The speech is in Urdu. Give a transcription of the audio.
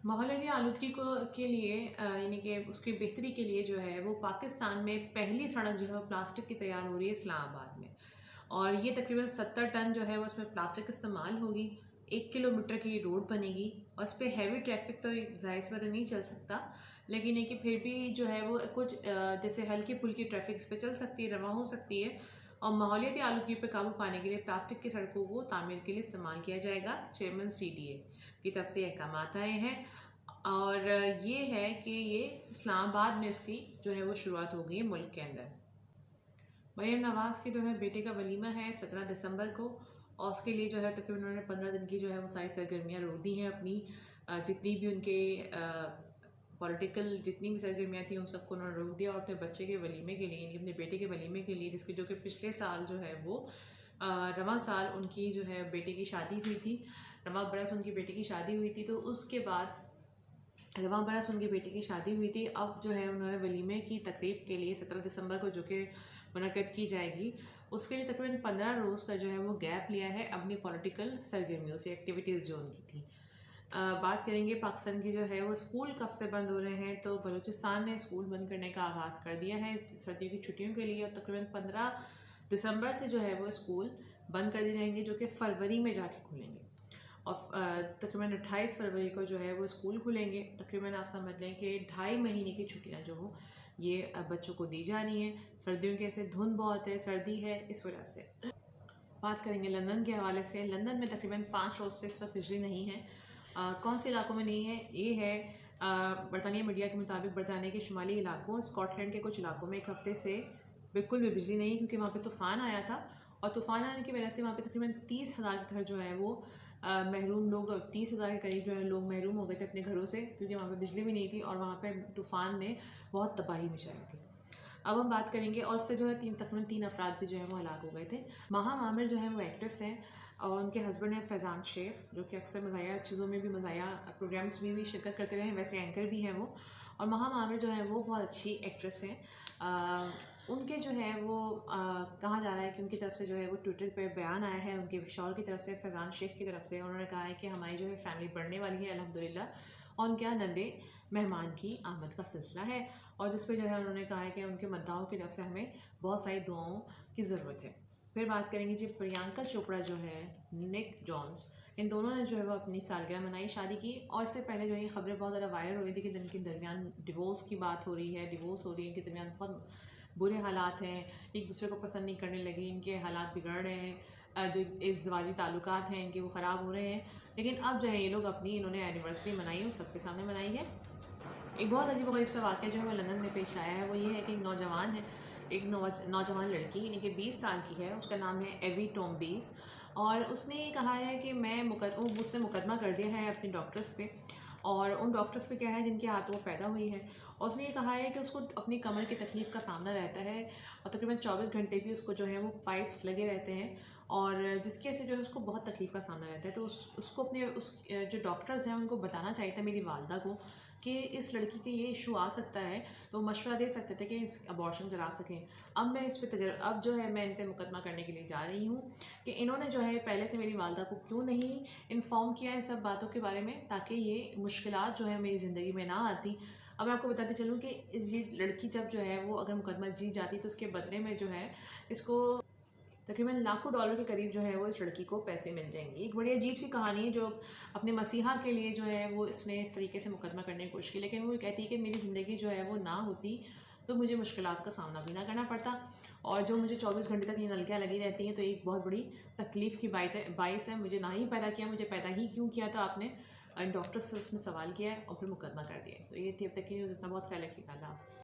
ماحولیاتی آلودگی کے لیے یعنی کہ اس کی بہتری کے لیے جو ہے وہ پاکستان میں پہلی سڑک جو ہے وہ پلاسٹک کی تیار ہو رہی ہے اسلام آباد میں، اور یہ تقریباً 70 ٹن جو ہے وہ اس میں پلاسٹک استعمال ہوگی. 1 کلومیٹر کی روڈ بنے گی اور اس پہ ہیوی ٹریفک تو ظاہر سی بات ہے نہیں چل سکتا، لیکن یہ کہ پھر بھی جو ہے وہ کچھ جیسے ہلکی پھلکی ٹریفک اس پہ چل سکتی ہے، رواں ہو سکتی ہے. اور ماحولیاتی آلودگی پہ قابو پانے کے لیے پلاسٹک کی سڑکوں کو تعمیر کے لیے استعمال کیا جائے گا. چیئرمین CDA کی طرف سے احکامات آئے ہیں، اور یہ ہے کہ یہ اسلام آباد میں اس کی جو ہے وہ شروعات ہو گئی ہے ملک کے اندر. مریم نواز کے جو ہے بیٹے کا ولیمہ ہے 17 دسمبر کو، اور اس کے لیے جو ہے تقریباً انہوں نے 15 دن کی جو ہے وہ ساری سرگرمیاں روک دی ہیں اپنی. جتنی بھی ان کے پولیٹیکل جتنی بھی سرگرمیاں تھیں ان سب کو انہوں نے روک دیا، اور اپنے بچے کے ولیمے کے لیے یعنی اپنے بیٹے کے ولیمے کے لیے، جس کی جو کہ پچھلے سال جو ہے وہ رواں سال ان کی جو ہے بیٹے کی شادی ہوئی تھی، رواں برس ان کی بیٹے کی شادی ہوئی تھی، تو اس کے بعد رواں برس ان کی بیٹی کی شادی ہوئی تھی. اب جو ہے انہوں نے ولیمے کی تقریب کے لیے 17 دسمبر کو جو کہ منعقد کی جائے گی، اس کے لیے تقریباً 15 روز کا جو ہے وہ گیپ لیا ہے اپنی پولیٹیکل سرگرمیوں سے، ایکٹیویٹیز جو ان کی تھیں. بات کریں گے پاکستان کی جو ہے وہ اسکول کب سے بند ہو رہے ہیں، تو بلوچستان نے اسکول بند کرنے کا آغاز کر دیا ہے سردیوں کی چھٹیوں کے لیے، اور تقریباً 15 دسمبر سے جو ہے وہ اسکول بند کر دیے جائیں گے، جو کہ فروری میں جا کے کھلیں گے. اور تقریباً 28 فروری کو جو ہے وہ اسکول کھلیں گے. تقریباً آپ سمجھ لیں کہ 2.5 مہینے کی چھٹیاں جو ہوں یہ بچوں کو دی جانی ہیں. سردیوں کے ایسے دھند بہت ہے، سردی ہے، اس وجہ سے. بات کریں گے لندن کے حوالے سے. لندن میں تقریباً 5 روز سے اس وقت بجلی نہیں ہے. کون سے علاقوں میں نہیں ہے؟ یہ ہے برطانیہ میڈیا کے مطابق برطانیہ کے شمالی علاقوں، اسکاٹ لینڈ کے کچھ علاقوں میں 1 ہفتے سے بالکل بھی بجلی نہیں، کیونکہ وہاں پہ طوفان آیا تھا، اور طوفان آنے کی وجہ سے وہاں پہ تقریباً 30,000 گھر جو ہے وہ محروم، لوگ 30,000 کے قریب جو ہے لوگ محروم ہو گئے تھے اپنے گھروں سے، کیونکہ وہاں پہ بجلی بھی نہیں تھی اور وہاں پہ طوفان نے بہت تباہی مچائی تھی. اب ہم بات کریں گے، اور اس سے جو ہے تقریباً 3 افراد بھی جو ہے وہ ہلاک ہو گئے تھے. ماہا عامر جو ہیں وہ ایکٹریس ہیں، اور ان کے ہسبینڈ ہیں فیضان شیخ، جو کہ اکثر مزاحیہ چیزوں میں بھی، مزاحیہ پروگرامس میں بھی شرکت کرتے رہے ہیں، ویسے اینکر بھی ہیں وہ. اور ماہا عامر جو ہیں وہ بہت اچھی ایکٹریس ہیں. ان کے جو ہے وہ کہا جا رہا ہے کہ ان کی طرف سے جو ہے وہ ٹویٹر پہ بیان آیا ہے ان کے شوہر کی طرف سے، فیضان شیخ کی طرف سے. انہوں نے کہا ہے کہ ہماری جو ہے فیملی بڑھنے والی ہے الحمدللہ، اور ان کے یہاں نندے مہمان کی آمد کا سلسلہ ہے، اور جس پہ جو ہے انہوں نے کہا ہے کہ ان کے مداحوں کی طرف سے ہمیں بہت ساری دعاؤں کی ضرورت ہے. پھر بات کریں گے جی پریانکا چوپڑا جو ہے، نک جونس، ان دونوں نے جو ہے وہ اپنی سالگرہ منائی شادی کی. اور اس سے پہلے جو ہے یہ خبریں بہت زیادہ وائرل ہو رہی تھی کہ ان کے درمیان ڈیورس کی بات ہو رہی ہے، ڈیورس ہو رہی ہے، ان کے درمیان بہت برے حالات ہیں، ایک دوسرے کو پسند نہیں کرنے لگے، ان کے حالات بگڑ رہے ہیں، جو ازدواجی تعلقات ہیں ان کے وہ خراب ہو رہے ہیں. لیکن اب جو ہے یہ لوگ اپنی انہوں نے اینیورسری منائی ہے، وہ سب کے سامنے منائی ہے. ایک بہت عجیب و غریب سا واقعہ جو ہے وہ لندن میں پیش آیا ہے، وہ یہ ہے کہ ایک نوجوان ہے، ایک نوجوان لڑکی یعنی کہ 20 سال کی ہے، اس کا نام ہے ایوی ٹومبیز، اور اس نے یہ کہا ہے کہ اس نے مقدمہ کر دیا ہے اپنے ڈاکٹرز پہ، اور ان ڈاکٹرز پہ کیا ہے جن کے ہاتھوں وہ پیدا ہوئی ہے. اور اس نے یہ کہا ہے کہ اس کو اپنی کمر کی تکلیف کا سامنا رہتا ہے، اور تقریباً 24 گھنٹے بھی اس کو جو ہے وہ پائپس لگے رہتے ہیں، اور جس کی وجہ سے جو ہے اس کو بہت تکلیف کا سامنا رہتا ہے. تو اس کو اپنے جو ڈاکٹرز ہیں ان کو بتانا چاہیے تھا، میری والدہ کو، کہ اس لڑکی کے یہ ایشو آ سکتا ہے، تو مشورہ دے سکتے تھے کہ ابارشن کرا سکیں. اب میں اس پہ اب جو ہے میں ان پہ مقدمہ کرنے کے لیے جا رہی ہوں کہ انہوں نے جو ہے پہلے سے میری والدہ کو کیوں نہیں انفارم کیا ان سب باتوں کے بارے میں، تاکہ یہ مشکلات جو ہے میری زندگی میں نہ آتی. اب میں آپ کو بتاتے چلوں کہ یہ لڑکی جب جو ہے وہ اگر مقدمہ جیت جاتی تو اس کے بدلے میں جو ہے اس کو تقریباً لاکھوں ڈالر کے قریب جو ہے وہ اس لڑکی کو پیسے مل جائیں گے. ایک بڑی عجیب سی کہانی ہے جو اپنے مسیحا کے لیے جو ہے وہ اس نے اس طریقے سے مقدمہ کرنے کی کوشش کی، لیکن وہ کہتی ہے کہ میری زندگی جو ہے وہ نہ ہوتی تو مجھے مشکلات کا سامنا بھی نہ کرنا پڑتا، اور جو مجھے 24 گھنٹے تک یہ نلکیاں لگی رہتی ہیں تو ایک بہت بڑی تکلیف کی باعث ہے. مجھے نہ ہی پیدا کیا، مجھے پیدا ہی کیوں کیا؟ تو آپ نے ڈاکٹر سے اس نے سوال کیا ہے اور پھر مقدمہ کر دیا. تو یہ تھی اب تک کی نیوز. اتنا بہت خیال رکھیے گا. اللہ حافظ.